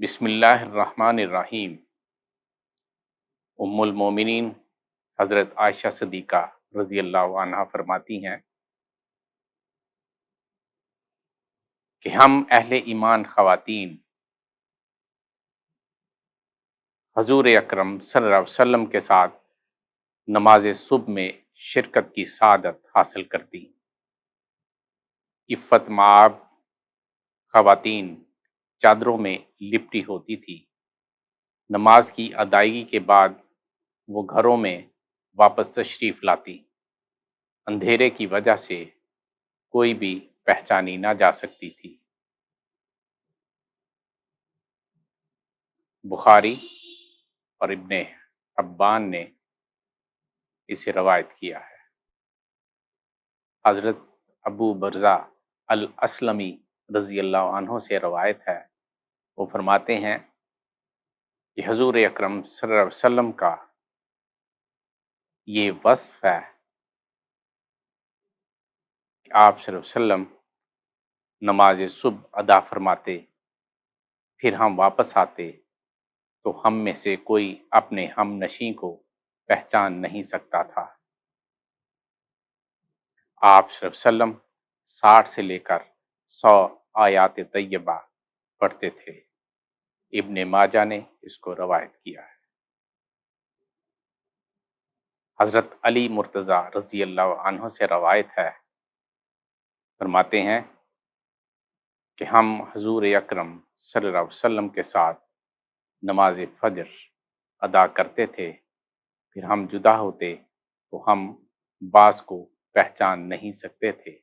بسم اللہ الرحمن الرحیم۔ ام المومنین حضرت عائشہ صدیقہ رضی اللہ عنہا فرماتی ہیں کہ ہم اہل ایمان خواتین حضور اکرم صلی اللہ علیہ وسلم کے ساتھ نماز صبح میں شرکت کی سعادت حاصل کرتی۔ عفت مآب خواتین چادروں میں لپٹی ہوتی تھی۔ نماز کی ادائیگی کے بعد وہ گھروں میں واپس تشریف لاتی۔ اندھیرے کی وجہ سے کوئی بھی پہچانی نہ جا سکتی تھی۔ بخاری اور ابن حبان نے اسے روایت کیا ہے۔ حضرت ابو برزہ الاسلمی رضی اللہ عنہ سے روایت ہے، وہ فرماتے ہیں کہ حضور اکرم صلی اللہ علیہ وسلم کا یہ وصف ہے کہ آپ صلی اللہ علیہ وسلم نماز صبح ادا فرماتے، پھر ہم واپس آتے تو ہم میں سے کوئی اپنے ہم نشیں کو پہچان نہیں سکتا تھا۔ آپ صلی اللہ علیہ وسلم 60 سے لے کر 100 آیات طیبہ پڑھتے تھے۔ ابن ماجہ نے اس کو روایت کیا ہے۔ حضرت علی مرتضیٰ رضی اللہ عنہ سے روایت ہے، فرماتے ہیں کہ ہم حضور اکرم صلی اللہ علیہ وسلم کے ساتھ نماز فجر ادا کرتے تھے، پھر ہم جدا ہوتے تو ہم بعض کو پہچان نہیں سکتے تھے۔